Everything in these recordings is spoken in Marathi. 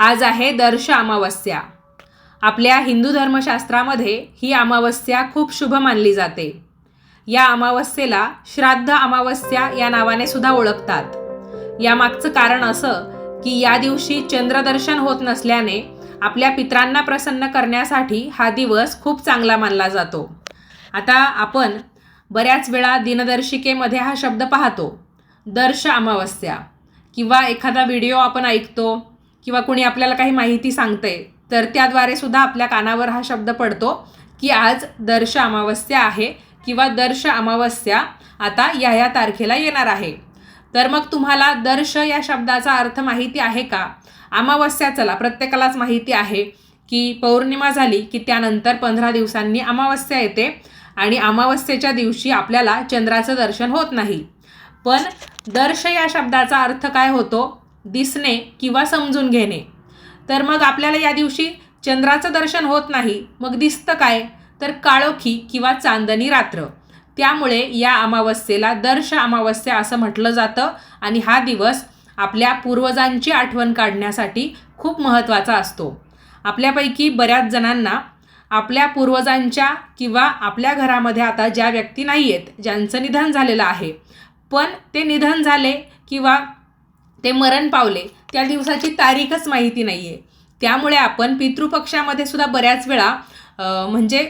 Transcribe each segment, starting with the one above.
आज आहे दर्श अमावस्या। आपल्या हिंदू धर्मशास्त्रामध्ये ही अमावस्या खूप शुभ मानली जाते। या अमावस्येला श्राद्ध अमावस्या या नावाने सुद्धा ओळखतात। यामागचं कारण असं की या दिवशी चंद्रदर्शन होत नसल्याने आपल्या पितरांना प्रसन्न करण्यासाठी हा दिवस खूप चांगला मानला जातो। आता आपण बऱ्याच वेळा दिनदर्शिकेमध्ये हा शब्द पाहतो, दर्श अमावस्या, किंवा एखादा व्हिडिओ आपण ऐकतो किंवा कोणी आपल्याला काही माहिती सांगते तर त्याद्वारे सुद्धा आपल्या कानावर हा शब्द पडतो की आज दर्श अमावस्या आहे किंवा दर्श अमावस्या आता या तारखेला येणार आहे। तर मग तुम्हाला दर्श या शब्दाचा अर्थ माहिती आहे का? अमावस्या चला प्रत्येकालाच माहिती आहे की पौर्णिमा झाली की त्यानंतर 15 दिवसांनी अमावस्या येते आणि अमावस्येच्या दिवशी आपल्याला चंद्राचं दर्शन होत नाही। पण दर्श या शब्दाचा अर्थ काय होतो? दिसणे किंवा समजून घेणे। तर मग आपल्याला या दिवशी चंद्राचं दर्शन होत नाही, मग दिसतं काय? तर काळोखी किंवा चांदणी रात्र। त्यामुळे या अमावस्येला दर्श अमावस्या असं म्हटलं जातं आणि हा दिवस आपल्या पूर्वजांची आठवण काढण्यासाठी खूप महत्त्वाचा असतो। आपल्यापैकी बऱ्याच जणांना आपल्या पूर्वजांच्या किंवा आपल्या घरामध्ये आता ज्या व्यक्ती नाही आहेत, ज्यांचं निधन झालेलं आहे, पण ते निधन झाले किंवा ते मरण पावले त्या दिवसाची तारीखच माहिती नाही आहे। त्यामुळे आपण पितृपक्षामध्ये सुद्धा बऱ्याच वेळा म्हणजे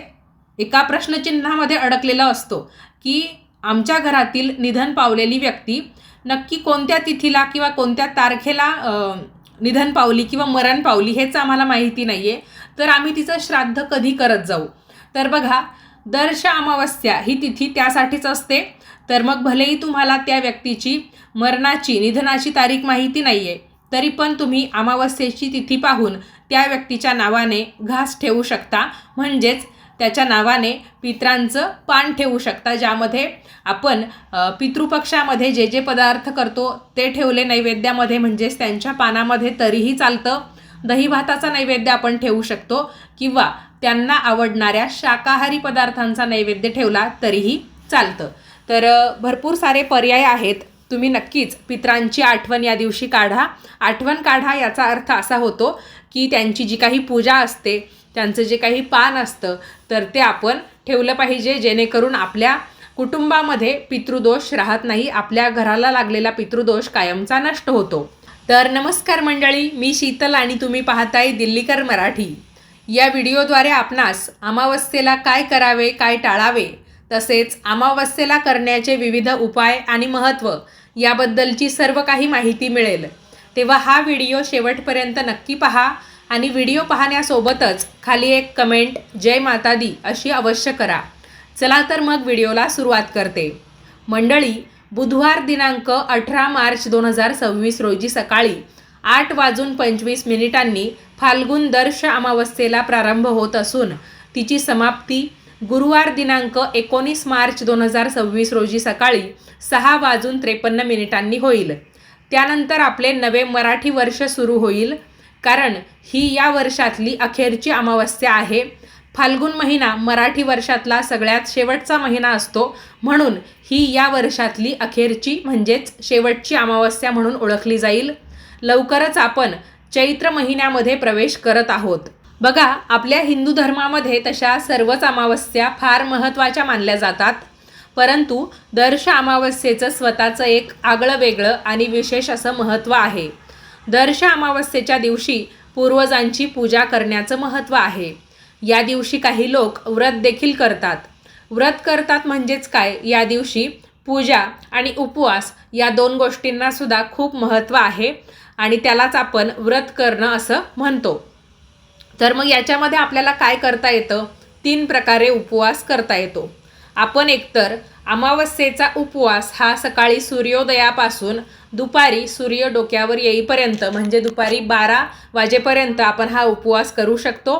एका प्रश्नचिन्हामध्ये अडकलेला असतो की आमच्या घरातील निधन पावलेली व्यक्ती नक्की कोणत्या तिथीला किंवा कोणत्या तारखेला निधन पावली किंवा मरण पावली हेच आम्हाला माहिती नाही आहे, तर आम्ही तिचं श्राद्ध कधी करत जाऊ? तर बघा, दर्श अमावस्या ही तिथी त्यासाठीच असते। तर मग भलेही तुम्हाला त्या व्यक्तीची मरणाची निधनाची तारीख माहिती नाही आहे, तरी पण तुम्ही अमावस्येची तिथी पाहून त्या व्यक्तीच्या नावाने घास ठेवू शकता, म्हणजेच त्याच्या नावाने पितरांचं पान ठेवू शकता, ज्यामध्ये आपण पितृपक्षामध्ये जे जे पदार्थ करतो ते ठेवले नैवेद्यामध्ये, म्हणजेच त्यांच्या पानामध्ये तरीही चालतं। दही भाताचा नैवेद्य आपण ठेवू शकतो किंवा त्यांना आवडणाऱ्या शाकाहारी पदार्थांचा नैवेद्य ठेवला तरीही चालतं। तर भरपूर सारे पर्याय आहेत। तुम्ही नक्कीच पितरांची आठवण या दिवशी काढा। आठवण काढा याचा अर्थ असा होतो की त्यांची जी काही पूजा असते, त्यांचं जे काही पान असतं तर ते आपण ठेवलं पाहिजे, जेणेकरून आपल्या कुटुंबामध्ये पितृदोष राहत नाही, आपल्या घराला लागलेला पितृदोष कायमचा नष्ट होतो। तर नमस्कार मंडळी, मी शीतल आणि तुम्ही पाहताय दिल्लीकर मराठी। या व्हिडिओद्वारे आपणास अमावस्येला काय करावे, काय टाळावे, तसेच अमावस्येला करण्याचे विविध उपाय आणि महत्त्व याबद्दलची सर्व काही माहिती मिळेल। तेव्हा हा व्हिडिओ शेवटपर्यंत नक्की पहा आणि व्हिडिओ पाहण्यासोबतच खाली एक कमेंट जय माता दी अशी अवश्य करा। चला तर मग व्हिडिओला सुरुवात करते। मंडळी, बुधवार दिनांक 18 मार्च 2026 रोजी सकाळी 8:25 फाल्गुन दर्श अमावस्येला प्रारंभ होत असून तिची समाप्ती गुरुवार दिनांक 19 मार्च 2026 रोजी सकाळी 6:53 होईल। त्यानंतर आपले नवे मराठी वर्ष सुरू होईल, कारण ही या वर्षातली अखेरची अमावस्या आहे। फाल्गुन महिना मराठी वर्षातला सगळ्यात शेवटचा महिना असतो, म्हणून ही या वर्षातली अखेरची म्हणजेच शेवटची अमावस्या म्हणून ओळखली जाईल। लवकरच आपण चैत्र महिन्यामध्ये प्रवेश करत आहोत। बघा, आपल्या हिंदू धर्मामध्ये तशा सर्वच अमावस्या फार महत्त्वाच्या मानल्या जातात, परंतु दर्श अमावस्येचं स्वतःचं एक आगळं वेगळं आणि विशेष असं महत्त्व आहे। दर्श अमावस्येच्या दिवशी पूर्वजांची पूजा करण्याचं महत्त्व आहे। या दिवशी काही लोक व्रत देखील करतात। व्रत करतात म्हणजेच काय? या दिवशी पूजा आणि उपवास या दोन गोष्टींना सुद्धा खूप महत्त्व आहे आणि त्यालाच आपण व्रत करणं असं म्हणतो। तर मग याच्यामध्ये आपल्याला काय करता येतं? 3 प्रकारे उपवास करता येतो। आपण एकतर अमावस्येचा उपवास हा सकाळी सूर्योदयापासून दुपारी सूर्य डोक्यावर येईपर्यंत, म्हणजे दुपारी 12 वाजेपर्यंत आपण हा उपवास करू शकतो,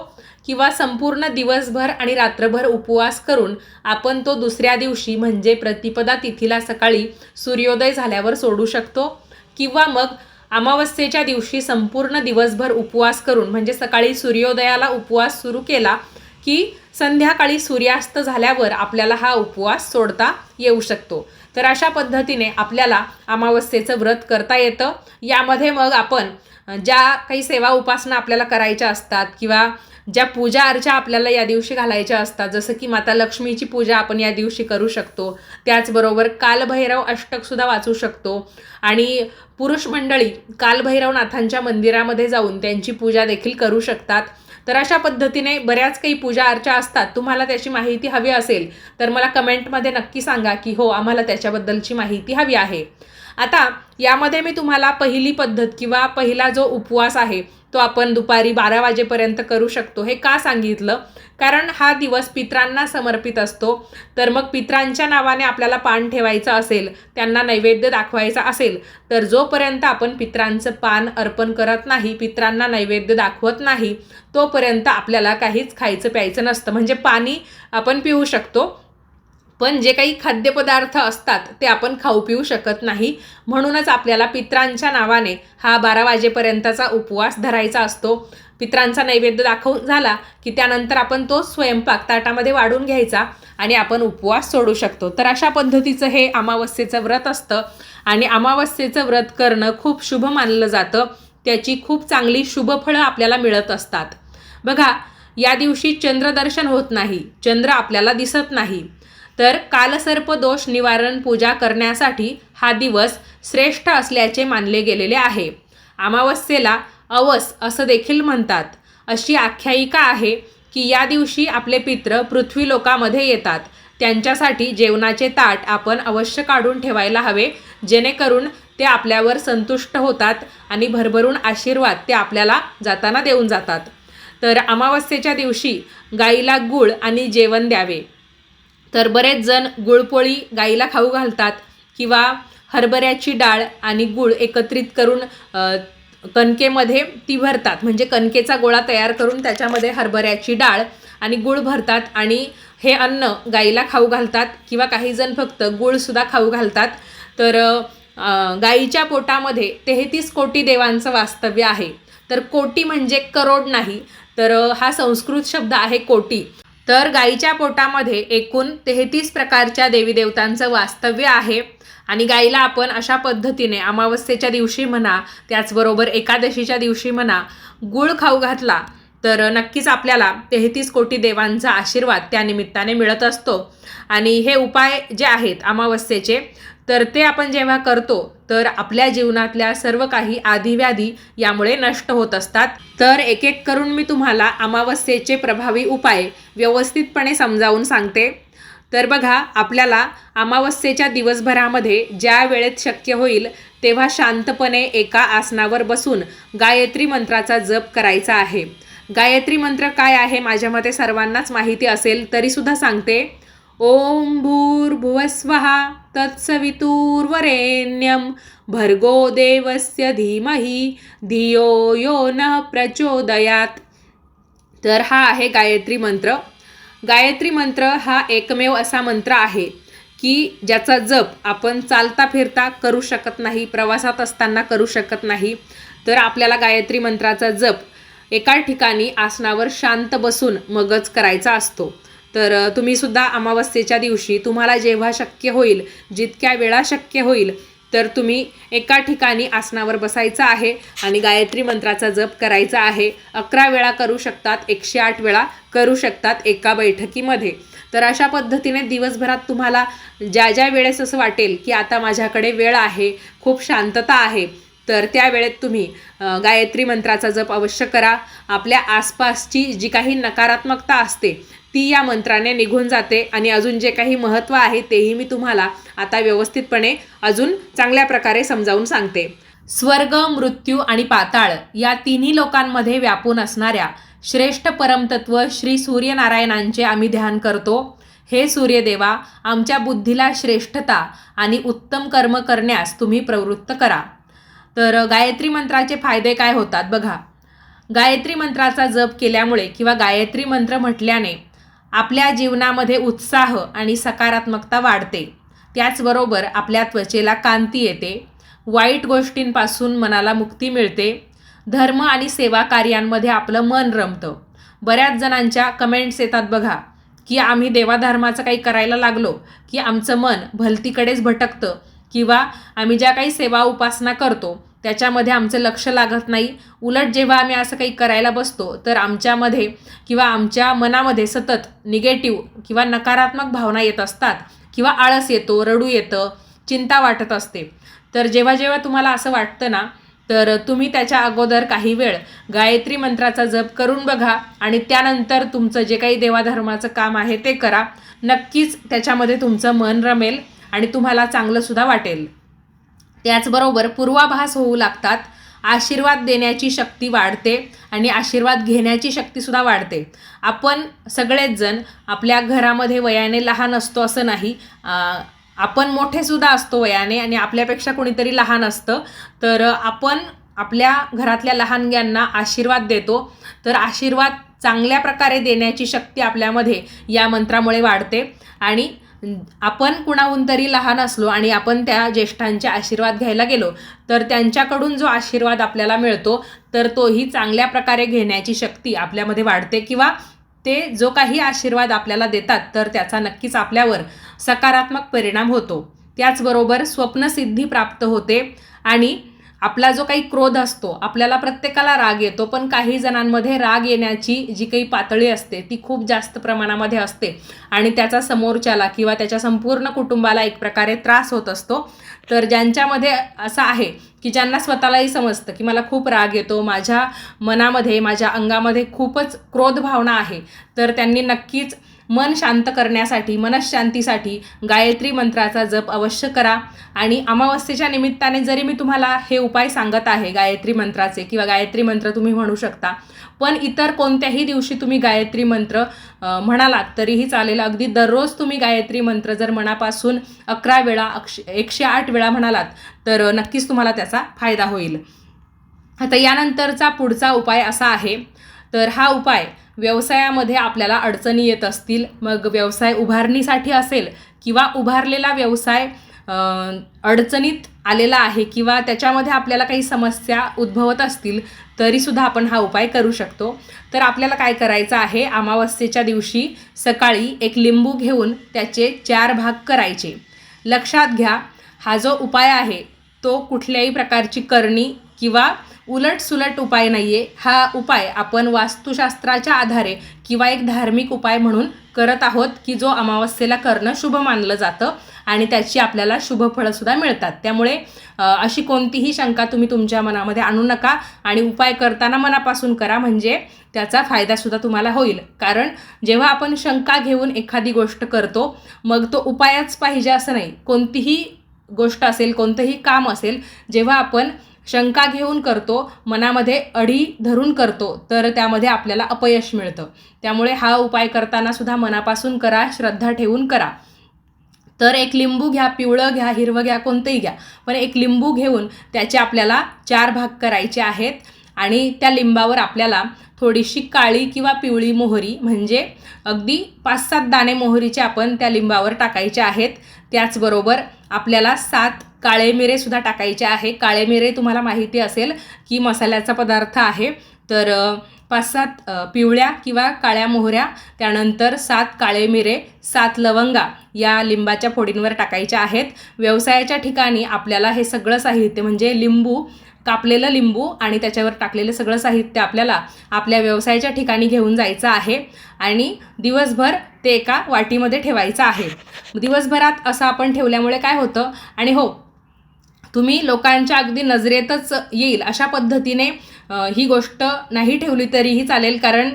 किंवा संपूर्ण दिवसभर आणि रात्रभर उपवास करून आपण तो दुसऱ्या दिवशी म्हणजे प्रतिपदा तिथीला सकाळी सूर्योदय झाल्यावर सोडू शकतो, किंवा मग अमावस्येच्या दिवशी संपूर्ण दिवसभर उपवास करून म्हणजे सकाळी सूर्योदयाला उपवास सुरू केला की संध्याकाळी सूर्यास्त झाल्यावर आपल्याला हा उपवास सोडता येऊ शकतो। तर अशा पद्धतीने आपल्याला अमावस्येचं व्रत करता येतं। यामध्ये मग आपण ज्या काही सेवा उपासना आपल्याला करायच्या असतात किंवा ज्या पूजा अर्चा आपल्याला या दिवशी घालायच्या असतात, जसं की माता लक्ष्मीची पूजा आपण या दिवशी करू शकतो. त्याचबरोबर कालभैरव अष्टकसुद्धा वाचू शकतो आणि पुरुष मंडळी कालभैरवनाथांच्या मंदिरामध्ये जाऊन त्यांची पूजा देखील करू शकतात. तर अशा पद्धतीने बऱ्याच काही पूजा अर्चा असतात. तुम्हाला त्याची माहिती हवी असेल तर मला कमेंटमध्ये नक्की सांगा की हो, आम्हाला त्याच्याबद्दलची माहिती हवी आहे. आता यामध्ये मी तुम्हाला पहिली पद्धत किंवा पहिला जो उपवास आहे तो आपण दुपारी 12 वाजेपर्यंत करू शकतो. हे का सांगितलं? कारण हा दिवस पितरांना समर्पित असतो. तर मग पितरांच्या नावाने आपल्याला पान ठेवायचं असेल, त्यांना नैवेद्य दाखवायचा असेल, तर जोपर्यंत आपण पितरांचं पान अर्पण करत नाही, पितरांना नैवेद्य दाखवत नाही, तोपर्यंत आपल्याला काहीच खायचं प्यायचं नसतं. म्हणजे पाणी आपण पिऊ शकतो, पण जे काही खाद्यपदार्थ असतात ते आपण खाऊ पिऊ शकत नाही. म्हणूनच आपल्याला पितरांच्या नावाने हा 12 वाजेपर्यंतचा उपवास धरायचा असतो. पितरांचा नैवेद्य दाखवून झाला की त्यानंतर आपण तो स्वयंपाक ताटामध्ये वाढून घ्यायचा आणि आपण उपवास सोडू शकतो. तर अशा पद्धतीचं हे अमावस्येचं व्रत असतं आणि अमावस्येचं व्रत करणं खूप शुभ मानलं जातं. त्याची खूप चांगली शुभफळं आपल्याला मिळत असतात. बघा, या दिवशी चंद्रदर्शन होत नाही, चंद्र आपल्याला दिसत नाही. तर कालसर्प दोष निवारण पूजा करण्यासाठी हा दिवस श्रेष्ठ असल्याचे मानले गेलेले आहे. अमावस्येला अवस असं देखील म्हणतात. अशी आख्यायिका आहे की या दिवशी आपले पित्र पृथ्वी लोकामध्ये येतात. त्यांच्यासाठी जेवणाचे ताट आपण अवश्य काढून ठेवायला हवे, जेणेकरून ते आपल्यावर संतुष्ट होतात आणि भरभरून आशीर्वाद ते आपल्याला जाताना देऊन जातात. तर अमावस्येच्या दिवशी गाईला गूळ आणि जेवण द्यावे. तर बरेच जण गुळपोळी गाईला खाऊ घालतात किंवा हरभऱ्याची डाळ आणि गूळ एकत्रित करून कणकेमध्ये ती भरतात. म्हणजे कणकेचा गोळा तयार करून त्याच्यामध्ये हरभऱ्याची डाळ आणि गूळ भरतात आणि हे अन्न गाईला खाऊ घालतात किंवा काही जण फक्त गूळसुद्धा खाऊ घालतात. तर गाईच्या पोटामध्ये 33 कोटी देवांचं वास्तव्य आहे. तर कोटी म्हणजे करोड नाही, तर हा संस्कृत शब्द आहे कोटी. तर गाईच्या पोटामध्ये एकूण 33 प्रकारच्या देवीदेवतांचं वास्तव्य आहे आणि गाईला आपण अशा पद्धतीने अमावस्येच्या दिवशी म्हणा, त्याचबरोबर एकादशीच्या दिवशी म्हणा, गूळ खाऊ घातला तर नक्कीच आपल्याला 33 कोटी देवांचा आशीर्वाद त्या निमित्ताने मिळत असतो. आणि हे उपाय जे आहेत अमावस्येचे, तर ते आपण जेव्हा करतो तर आपल्या जीवनातल्या सर्व काही आधिव्याधी यामुळे नष्ट होत असतात. तर एक एक करून मी तुम्हाला अमावस्येचे प्रभावी उपाय व्यवस्थितपणे समजावून सांगते. तर बघा, आपल्याला अमावस्येच्या दिवसभरामध्ये ज्या वेळेत शक्य होईल तेव्हा शांतपणे एका आसनावर बसून गायत्री मंत्राचा जप करायचा आहे. गायत्री मंत्र काय आहे माझ्या मते सर्वांनाच माहिती असेल, तरीसुद्धा सांगते. ओम भूर्भुवस्वः तत्सवितुर्वरेण्यं भर्गो देवस्य धीमहि धियो यो नः प्रचोदयात. तर हा आहे गायत्री मंत्र. गायत्री मंत्र हा एकमेव असा मंत्र आहे की ज्याचा जप आपण चालता फिरता करू शकत नाही, प्रवासात असताना करू शकत नाही. तर आपल्याला गायत्री मंत्राचा जप एका ठिकाणी आसनावर शांत बसून मगच करायचा असतो. तर तुम्हीसुद्धा अमावस्येच्या दिवशी तुम्हाला जेव्हा शक्य होईल, जितक्या वेळा शक्य होईल, तर तुम्ही एका ठिकाणी आसनावर बसायचं आहे आणि गायत्री मंत्राचा जप करायचा आहे. 11 वेळा करू शकतात, 108 वेळा करू शकतात एका बैठकीमध्ये. तर अशा पद्धतीने दिवसभरात तुम्हाला ज्या ज्या वेळेस असं वाटेल की आता माझ्याकडे वेळ आहे, खूप शांतता आहे, तर त्या वेळेत तुम्ही गायत्री मंत्राचा जप अवश्य करा. आपल्या आसपासची जी काही नकारात्मकता असते ती या मंत्राने निघून जाते आणि अजून जे काही महत्त्व आहे तेही मी तुम्हाला आता व्यवस्थितपणे अजून चांगल्या प्रकारे समजावून सांगते. स्वर्ग, मृत्यू आणि पाताळ या तिन्ही लोकांमध्ये व्यापून असणाऱ्या श्रेष्ठ परमतत्व श्री सूर्यनारायणांचे आम्ही ध्यान करतो. हे सूर्यदेवा, आमच्या बुद्धीला श्रेष्ठता आणि उत्तम कर्म करण्यास तुम्ही प्रवृत्त करा. तर गायत्री मंत्राचे फायदे काय होतात बघा. गायत्री मंत्राचा जप केल्यामुळे किंवा गायत्री मंत्र म्हटल्याने आपल्या जीवनामध्ये उत्साह आणि सकारात्मकता वाढते. त्याचबरोबर आपल्या त्वचेला कांती येते, वाईट गोष्टींपासून मनाला मुक्ती मिळते, धर्म आणि सेवा कार्यांमध्ये आपलं मन रमतं. बऱ्याच जणांच्या कमेंट्स येतात बघा की आम्ही देवाधर्माचं काही करायला लागलो की आमचं मन भलतीकडेच भटकतं किंवा आम्ही ज्या काही सेवा उपासना करतो त्याच्यामध्ये आमचं लक्ष लागत नाही. उलट जेव्हा आम्ही असं काही करायला बसतो तर आमच्यामध्ये किंवा आमच्या मनामध्ये सतत निगेटिव्ह किंवा नकारात्मक भावना येत असतात किंवा आळस येतो, रडू येतं, चिंता वाटत असते. तर जेव्हा जेव्हा तुम्हाला असं वाटतं ना, तर तुम्ही त्याच्या अगोदर काही वेळ गायत्री मंत्राचा जप करून बघा आणि त्यानंतर तुमचं जे काही देवाधर्माचं काम आहे ते करा. नक्कीच त्याच्यामध्ये तुमचं मन रमेल आणि तुम्हाला चांगलंसुद्धा वाटेल. त्याचबरोबर पूर्वाभास होऊ लागतात, आशीर्वाद देण्याची शक्ती वाढते आणि आशीर्वाद घेण्याची शक्तीसुद्धा वाढते. आपण सगळेच जण आपल्या घरामध्ये वयाने लहान असतो असं नाही, आपण मोठेसुद्धा असतो वयाने आणि आपल्यापेक्षा कोणीतरी लहान असतं. तर आपण आपल्या घरातल्या लहानग्यांना आशीर्वाद देतो. तर आशीर्वाद चांगल्या प्रकारे देण्याची शक्ती आपल्यामध्ये या मंत्रामुळे वाढते. आणि आपण कुणाहून तरी लहान असलो आणि आपण त्या ज्येष्ठांचे आशीर्वाद घ्यायला गेलो तर त्यांच्याकडून जो आशीर्वाद आपल्याला मिळतो तर तोही चांगल्या प्रकारे घेण्याची शक्ती आपल्यामध्ये वाढते किंवा ते जो काही आशीर्वाद आपल्याला देतात तर त्याचा नक्कीच आपल्यावर सकारात्मक परिणाम होतो. त्याचबरोबर स्वप्नसिद्धी प्राप्त होते आणि आपला जो काही क्रोध असतो, आपल्याला प्रत्येकाला राग येतो, पण काही जणांमध्ये राग येण्याची जी काही पातळी असते ती खूप जास्त प्रमाणामध्ये असते आणि त्याचा समोरच्याला किंवा त्याच्या संपूर्ण कुटुंबाला एक प्रकारे त्रास होत असतो. तर ज्यांच्यामध्ये असं आहे की ज्यांना स्वतःलाही समजतं की मला खूप राग येतो, माझ्या मनामध्ये, माझ्या अंगामध्ये खूपच क्रोध भावना आहे, तर त्यांनी नक्कीच मन शांत करण्यासाठी, मनःशांतीसाठी गायत्री मंत्राचा जप अवश्य करा. आणि अमावस्येच्या निमित्ताने जरी मी तुम्हाला हे उपाय सांगत आहे गायत्री मंत्राचे किंवा गायत्री मंत्र तुम्ही म्हणू शकता, पण इतर कोणत्याही दिवशी तुम्ही गायत्री मंत्र म्हणालात तरीही चालेल. अगदी दररोज तुम्ही गायत्री मंत्र जर मनापासून 11 वेळा 108 वेळा म्हणालात तर नक्कीच तुम्हाला त्याचा फायदा होईल. आता यानंतरचा पुढचा उपाय असा आहे, तर हा उपाय व्यवसायामध्ये आपल्याला अडचणी येत असतील, मग व्यवसाय उभारणीसाठी असेल किंवा उभारलेला व्यवसाय अडचणीत आलेला आहे किंवा त्याच्यामध्ये आपल्याला काही समस्या उद्भवत असतील तरीसुद्धा आपण हा उपाय करू शकतो. तर आपल्याला काय करायचं आहे, अमावस्येच्या दिवशी सकाळी एक लिंबू घेऊन त्याचे 4 भाग करायचे. लक्षात घ्या, हा जो उपाय आहे तो कुठल्याही प्रकारची करणी किंवा उलटसुलट उपाय नाही आहे. हा उपाय आपण वास्तुशास्त्राच्या आधारे किंवा एक धार्मिक उपाय म्हणून करत आहोत की जो अमावस्येला करणं शुभ मानलं जातं आणि त्याची आपल्याला शुभ फळंसुद्धा मिळतात. त्यामुळे अशी कोणतीही शंका तुम्ही तुमच्या मनामध्ये आणू नका आणि उपाय करताना मनापासून करा, म्हणजे त्याचा फायदासुद्धा तुम्हाला होईल. कारण जेव्हा आपण शंका घेऊन एखादी गोष्ट करतो मग तो उपायच पाहिजे असं नाही. कोणतीही गोष्ट असेल, कोणतंही काम असेल, जेव्हा आपण शंका घेऊन करतो, मनामध्ये अढी धरून करतो तर त्यामध्ये आपल्याला अपयश मिळतं. त्यामुळे हा उपाय करताना सुद्धा मनापासून करा, श्रद्धा ठेवून करा. तर एक लिंबू घ्या, पिवळं घ्या, हिरवं घ्या, कोणतंही घ्या, पण एक लिंबू घेऊन त्याचे आपल्याला 4 भाग करायचे आहेत आणि त्या लिंबावर आपल्याला थोडीशी काळी किंवा पिवळी मोहरी, म्हणजे अगदी 5-7 दाणे मोहरीचे आपण त्या लिंबावर टाकायचे आहेत. त्याचबरोबर आपल्याला 7 काळे मिरेसुद्धा टाकायचे आहे. काळे मिरे तुम्हाला माहिती असेल की मसाल्याचा पदार्थ आहे. तर 5-7 पिवळ्या किंवा काळ्या मोहऱ्या, त्यानंतर 7 काळे मिरे, 7 लवंगा या लिंबाच्या फोडींवर टाकायच्या आहेत. व्यवसायाच्या ठिकाणी आपल्याला हे सगळं साहित्य म्हणजे लिंबू, कापलेलं लिंबू आणि त्याच्यावर टाकलेलं सगळं साहित्य आपल्याला आपल्या व्यवसायाच्या ठिकाणी घेऊन जायचं आहे आणि दिवसभर ते एका वाटीमध्ये ठेवायचं आहे. दिवसभरात असं आपण ठेवल्यामुळे काय होतं, आणि हो, तुम्ही लोकांच्या अगदी नजरेतच येईल अशा पद्धतीने ही गोष्ट नाही ठेवली तरीही चालेल, कारण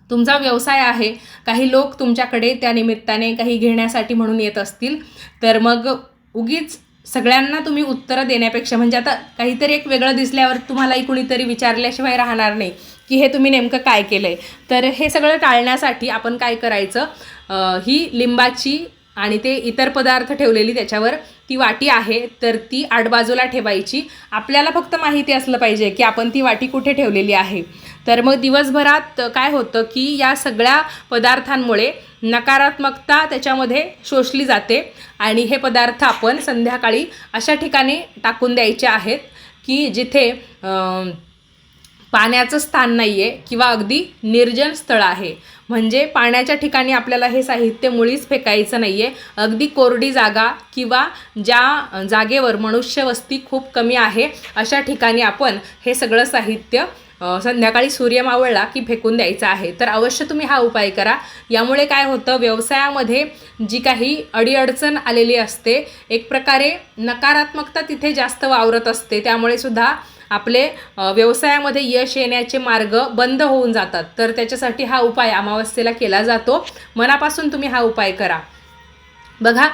तुमचा व्यवसाय आहे. काही लोक तुमच्याकडे त्या निमित्ताने काही घेण्यासाठी म्हणून येत असतील, तर मग उगीच सगळ्यांना तुम्ही उत्तरं देण्यापेक्षा, म्हणजे आता काहीतरी एक वेगळं दिसल्यावर तुम्हालाही कुणीतरी विचारल्याशिवाय राहणार नाही की हे तुम्ही नेमकं काय केलं आहे. तर हे सगळं टाळण्यासाठी आपण काय करायचं, ही लिंबाची आणि ते इतर पदार्थ ठेवलेली त्याच्यावर ती वाटी आहे तर ती आडबाजूला ठेवायची. आपल्याला फक्त माहिती असलं पाहिजे की आपण ती वाटी कुठे ठेवलेली आहे. तर मग दिवसभरात काय होतं की या सगळ्या पदार्थांमुळे नकारात्मकता त्याच्यामध्ये शोषली जाते आणि हे पदार्थ आपण संध्याकाळी अशा ठिकाणी टाकून द्यायचे आहेत की जिथे पाण्याचं स्थान नाही आहे किंवा अगदी निर्जन स्थळ आहे, म्हणजे पाण्याच्या ठिकाणी आपल्याला हे साहित्य मुळीच फेकायचं नाही आहे. अगदी कोरडी जागा किंवा ज्या जागेवर मनुष्यवस्ती खूप कमी आहे अशा ठिकाणी आपण हे सगळं साहित्य संध्याकाळी सूर्य मावळला की फेकून द्यायचं आहे. तर अवश्य तुम्ही हा उपाय करा. यामुळे काय होतं, व्यवसायामध्ये जी काही अडीअडचण आलेली असते, एक प्रकारे नकारात्मकता तिथे जास्त वावरत असते, त्यामुळे सुद्धा आपले व्यवसायामध्ये यश येण्याचे मार्ग बंद होऊन जातात. तर त्याच्यासाठी हा उपाय अमावस्येला केला जातो. मनापासून तुम्ही हा उपाय करा. बघा,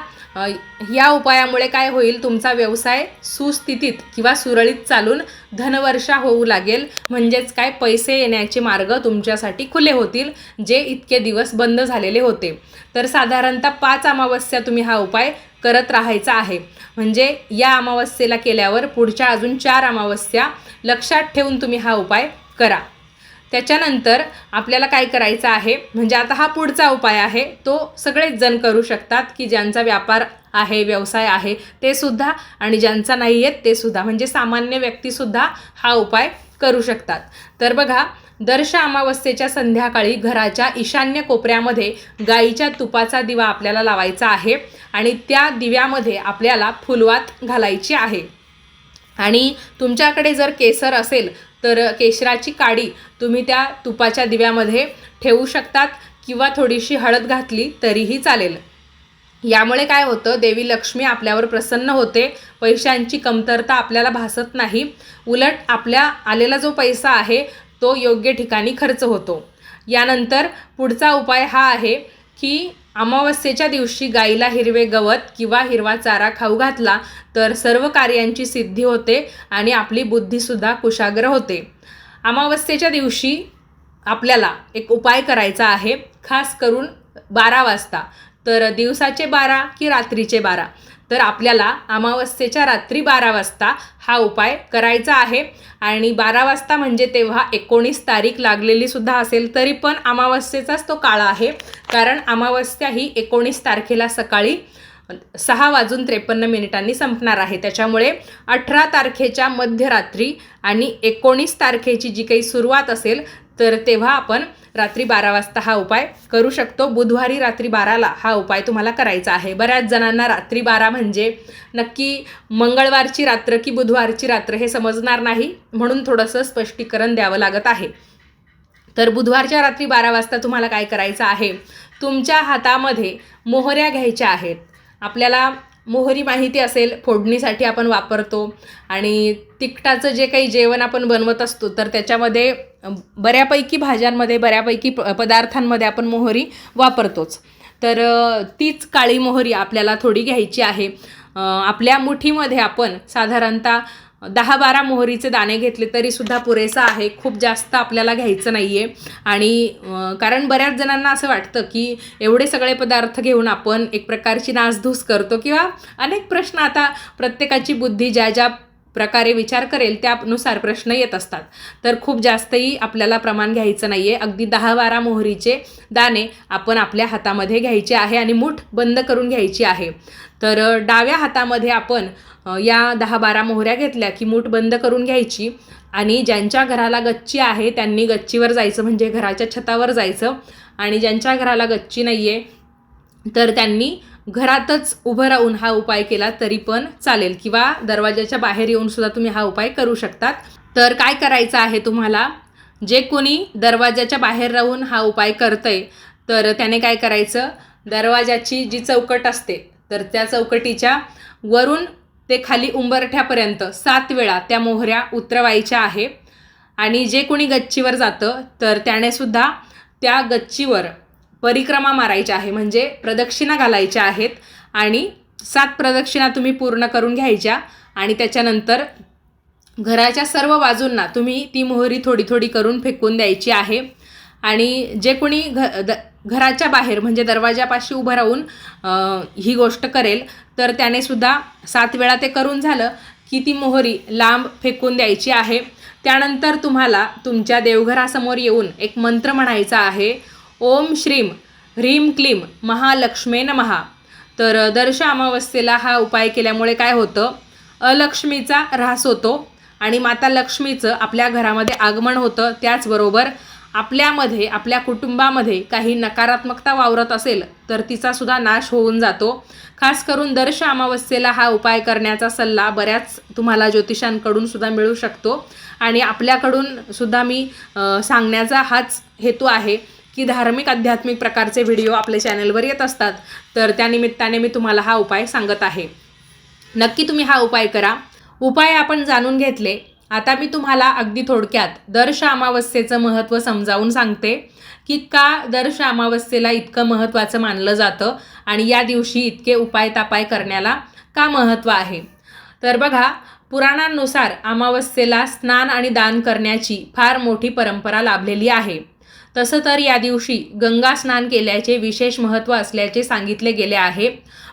या उपायामुळे काय होईल, तुमचा व्यवसाय सुस्थितीत किंवा सुरळीत चालून धनवर्षा होऊ लागेल. म्हणजेच काय, पैसे येण्याचे मार्ग तुमच्यासाठी खुले होतील, जे इतके दिवस बंद झालेले होते. तर साधारणतः 5 अमावस्या तुम्ही हा उपाय करत राहायचा आहे. म्हणजे या अमावस्येला केल्यावर पुढच्या अजून 4 अमावस्या लक्षात ठेवून तुम्ही हा उपाय करा. त्याच्यानंतर आपल्याला काय करायचं आहे, म्हणजे आता हा पुढचा उपाय आहे, तो सगळेच जण करू शकतात, की ज्यांचा व्यापार आहे, व्यवसाय आहे ते सुद्धा, आणि ज्यांचा नाही आहेत ते सुद्धा, म्हणजे सामान्य व्यक्तीसुद्धा हा उपाय करू शकतात. तर बघा, दर्श अमावस्येच्या संध्याकाळी घराच्या ईशान्य कोपऱ्यामध्ये गाईच्या तुपाचा दिवा आपल्याला लावायचा आहे आणि त्या दिव्यामध्ये आपल्याला फुलवात घालायची आहे. आणि तुमच्याकडे जर केसर असेल तर केशराची काडी तुम्ही त्या तुपाच्या दिव्यामध्ये ठेवू शकतात किंवा थोडीशी हळद घातली तरीही चालेल. यामुळे काय होतं, देवी लक्ष्मी आपल्यावर प्रसन्न होते, पैशांची कमतरता आपल्याला भासत नाही, उलट आपल्या आलेला जो पैसा आहे तो योग्य ठिकाणी खर्च होतो. यानंतर पुढचा उपाय हा आहे की अमावस्येच्या दिवशी गाईला हिरवे गवत किंवा हिरवा चारा खाऊ घातला तर सर्व कार्यांची सिद्धी होते आणि आपली बुद्धीसुद्धा कुशाग्र होते. अमावस्येच्या दिवशी आपल्याला एक उपाय करायचा आहे, खास करून 12 वाजता. तर दिवसाचे 12 की रात्रीचे 12, तर आपल्याला अमावस्येच्या रात्री 12 वाजता हा उपाय करायचा आहे. आणि 12 वाजता म्हणजे तेव्हा 19 तारीख लागलेली सुद्धा असेल तरी पण अमावस्येचाच तो काळ आहे, कारण अमावस्या ही 19 तारखेला सकाळी 6:53 संपणार आहे. त्याच्यामुळे 18 तारखेच्या मध्यरात्री आणि 19 तारखेची जी काही सुरुवात असेल तर तेव्हा आपण रात्री 12 वाजता हा उपाय करू शकतो. बुधवारी रात्री 12ला हा उपाय तुम्हाला करायचा आहे. बऱ्याच जणांना रात्री 12 म्हणजे नक्की मंगळवारची रात्र की बुधवारची रात्र हे समजणार नाही, म्हणून थोडंसं स्पष्टीकरण द्यावं लागत आहे. तर बुधवारच्या रात्री 12 वाजता तुम्हाला काय करायचं आहे, तुमच्या हातामध्ये मोहऱ्या घ्यायच्या आहेत. आपल्याला मोहरी माहिती असेल, फोडणीसाठी आपण वापरतो आणि तिखटाचं जे काही जेवण आपण बनवत असतो तर त्याच्यामध्ये बऱ्यापैकी भाज्यांमध्ये, बऱ्यापैकी पदार्थांमध्ये आपण मोहरी वापरतोच. तर तीच काळी मोहरी आपल्याला थोडी घ्यायची आहे. आपल्या मुठीमध्ये आपण साधारणतः 10-12 मोहरीचे दाणे घेतले तरीसुद्धा पुरेसा आहे, खूप जास्त आपल्याला घ्यायचं नाही आहे. आणि कारण बऱ्याच जणांना असं वाटतं की एवढे सगळे पदार्थ घेऊन आपण एक प्रकारची नासधूस करतो किंवा अनेक प्रश्न, आता प्रत्येकाची बुद्धी ज्या ज्या प्रकारे विचार करेल त्यानुसार प्रश्न येत असतात. तर खूप जास्तही आपल्याला प्रमाण घ्यायचं नाही आहे. अगदी 10-12 मोहरीचे दाणे आपण आपल्या हातामध्ये घ्यायचे आहे आणि मूठ बंद करून घ्यायची आहे. तर डाव्या हातामध्ये आपण या 10-12 मोहऱ्या घेतल्या की मूठ बंद करून घ्यायची आणि ज्यांच्या घराला गच्ची आहे त्यांनी गच्चीवर जायचं, म्हणजे घराच्या छतावर जायचं. आणि ज्यांच्या घराला गच्ची नाही आहे तर त्यांनी घरातच उभं राहून हा उपाय केला तरी पण चालेल, किंवा दरवाजाच्या बाहेर येऊन सुद्धा तुम्ही हा उपाय करू शकतात. तर काय करायचं आहे तुम्हाला, जे कोणी दरवाजाच्या बाहेर राहून हा उपाय करतंय तर त्याने काय करायचं, दरवाजाची जी चौकट असते तर त्या चौकटीच्या वरून ते खाली उंबरठ्यापर्यंत 7 वेळा त्या मोहऱ्या उतरवायच्या आहे. आणि जे कोणी गच्चीवर जातं तर त्याने सुद्धा त्या गच्चीवर परिक्रमा मारायच्या आहे, म्हणजे प्रदक्षिणा घालायच्या आहेत. आणि 7 प्रदक्षिणा तुम्ही पूर्ण करून घ्यायच्या आणि त्याच्यानंतर घराच्या सर्व बाजूंना तुम्ही ती मोहरी थोडी थोडी करून फेकून द्यायची आहे. आणि जे कोणी घराच्या बाहेर म्हणजे दरवाजापाशी उभं राहून ही गोष्ट करेल तर त्याने सुद्धा 7 वेळा ते करून झालं की ती मोहरी लांब फेकून द्यायची आहे. त्यानंतर तुम्हाला तुमच्या देवघरासमोर येऊन एक मंत्र म्हणायचा आहे, ओम श्रीम ह्रीम क्लीम महालक्ष्मे नमः. तर दर्श अमावस्येला हा उपाय केल्यामुळे काय होतं, अलक्ष्मीचा ऱ्हास होतो आणि माता लक्ष्मीचं आपल्या घरामध्ये आगमन होतं। त्याचबरोबर आपल्यामध्ये आपल्या कुटुंबामध्ये काही नकारात्मकता वावरत असेल तर तिचा सुद्धा नाश होऊन जातो। खास करून दर्श अमावस्येला हा उपाय करण्याचा सल्ला बऱ्याच तुम्हाला ज्योतिषांकडून सुद्धा मिळू शकतो आणि आपल्याकडून सुद्धा मी सांगण्याचा हाच हेतू आहे की धार्मिक आध्यात्मिक प्रकारचे व्हिडिओ आपल्या चॅनलवर येत असतात, तर त्यानिमित्ताने मी तुम्हाला हा उपाय सांगत आहे। नक्की तुम्ही हा उपाय करा। उपाय आपण जाणून घेतले, आता मी तुम्हाला अगदी थोडक्यात दर्श अमावस्येचं महत्त्व समजावून सांगते की का दर्श अमावस्येला इतकं महत्त्वाचं मानलं जातं आणि या दिवशी इतके उपाय तापाय करण्याला का महत्त्व आहे। तर बघा, पुराणांनुसार अमावस्येला स्नान आणि दान करण्याची फार मोठी परंपरा लाभलेली आहे। तसं तर या दिवशी गंगा स्नान केल्याचे विशेष महत्त्व असल्याचे सांगितले गेले आहे।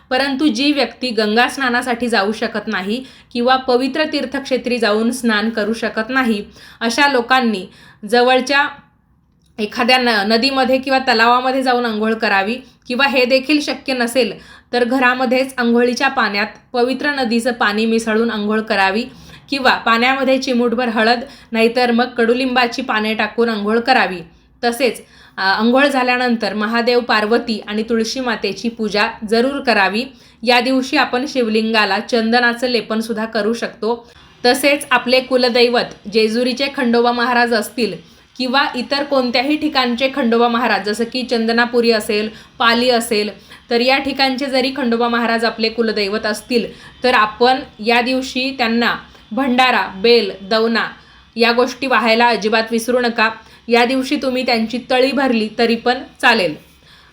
परंतु जी व्यक्ती गंगा स्नानासाठी जाऊ शकत नाही किंवा पवित्र तीर्थक्षेत्री जाऊन स्नान करू शकत नाही, अशा लोकांनी जवळच्या एखाद्या नदीमध्ये किंवा तलावामध्ये जाऊन अंघोळ करावी किंवा हे देखील शक्य नसेल तर घरामध्येच अंघोळीच्या पाण्यात पवित्र नदीचं पाणी मिसळून अंघोळ करावी किंवा पाण्यामध्ये चिमूटभर हळद नाहीतर मग कडुलिंबाची पाने टाकून अंघोळ करावी। तसेच अंघोळ झाल्यानंतर महादेव, पार्वती आणि तुळशी मातेची पूजा जरूर करावी। या दिवशी आपण शिवलिंगाला चंदनाचं लेपन सुद्धा करू शकतो। तसेच आपले कुलदैवत जेजुरीचे खंडोबा महाराज असतील किंवा इतर कोणत्याही ठिकाणचे खंडोबा महाराज, जसं की चंदनापुरी असेल, पाली असेल, तर या ठिकाणचे जरी खंडोबा महाराज आपले कुलदैवत असतील तर आपण या दिवशी त्यांना भंडारा, बेल, दवना या गोष्टी वाहायला अजिबात विसरू नका। या दिवशी तुम्ही त्यांची तळी भरली तरी पण चालेल।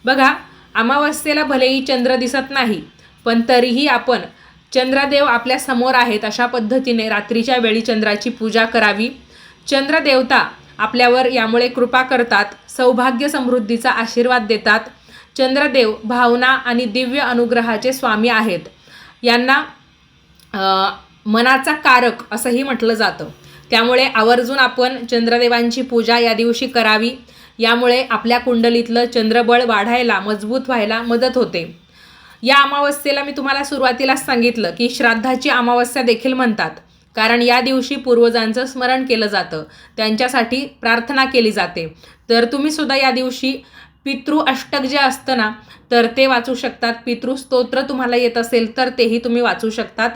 बघा, अमावस्येला भलेही चंद्र दिसत नाही, पण तरीही आपण चंद्रदेव आपल्या समोर आहेत अशा पद्धतीने रात्रीच्या वेळी चंद्राची पूजा करावी। चंद्रदेवता आपल्यावर यामुळे कृपा करतात, सौभाग्य समृद्धीचा आशीर्वाद देतात। चंद्रदेव भावना आणि दिव्य अनुग्रहाचे स्वामी आहेत। यांना मनाचा कारक असंही म्हटलं जातं। त्यामुळे आवर्जून आपण चंद्रदेवांची पूजा या दिवशी करावी। यामुळे आपल्या कुंडलीतलं चंद्रबळ वाढायला, मजबूत व्हायला मदत होते। या अमावस्येला मी तुम्हाला सुरुवातीलाच सांगितलं की श्राद्धाची अमावस्या देखील म्हणतात, कारण या दिवशी पूर्वजांचं स्मरण केलं जातं, त्यांच्यासाठी प्रार्थना केली जाते। तर तुम्ही सुद्धा या दिवशी पितृ अष्टक जे असतं ना, तर ते वाचू शकतात। पितृस्तोत्र तुम्हाला येत असेल तर तेही तुम्ही वाचू शकतात,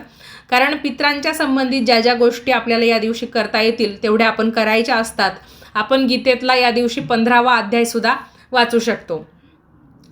कारण पितरांच्या संबंधित ज्या ज्या गोष्टी आपल्याला या दिवशी करता येतील तेवढ्या आपण करायच्या असतात। आपण गीतेतला या दिवशी 15वा अध्याय सुद्धा वाचू शकतो।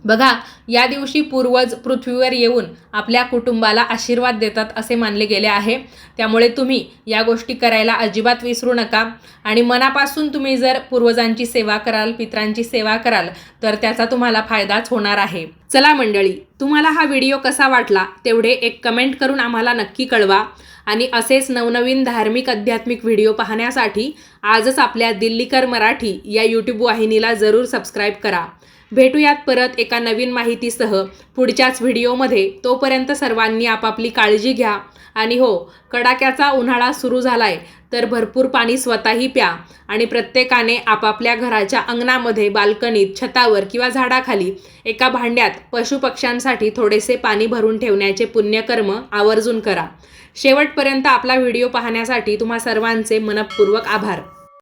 बघा, या दिवशी पूर्वज पृथ्वीवर येऊन आपल्या कुटुंबाला आशीर्वाद देतात असे मानले गेले आहे। त्यामुळे तुम्ही या गोष्टी करायला अजिबात विसरू नका आणि मनापासून तुम्ही जर पूर्वजांची सेवा कराल, पितरांची सेवा कराल तर त्याचा तुम्हाला फायदाच होणार आहे। चला मंडळी, तुम्हाला हा व्हिडिओ कसा वाटला तेवढे एक कमेंट करून आम्हाला नक्की कळवा आणि असेच नवनवीन धार्मिक आध्यात्मिक व्हिडिओ पाहण्यासाठी आजच आपल्या दिल्लीकर मराठी या यूट्यूब वाहिनीला जरूर सबस्क्राईब करा। भेटूयात परत एका नवीन माहितीसह पुढच्याच व्हिडिओमध्ये। तोपर्यंत सर्वांनी आपापली काळजी घ्या आणि हो, कडाक्याचा उन्हाळा सुरू झालाय तर भरपूर पाणी स्वतःही प्या आणि प्रत्येकाने आपापल्या घराच्या अंगणामध्ये, बाल्कनीत, छतावर किंवा झाडाखाली एका भांड्यात पशुपक्ष्यांसाठी थोडेसे पाणी भरून ठेवण्याचे पुण्यकर्म आवर्जून करा। शेवटपर्यंत आपला व्हिडिओ पाहण्यासाठी तुम्हा सर्वांचे मनपूर्वक आभार।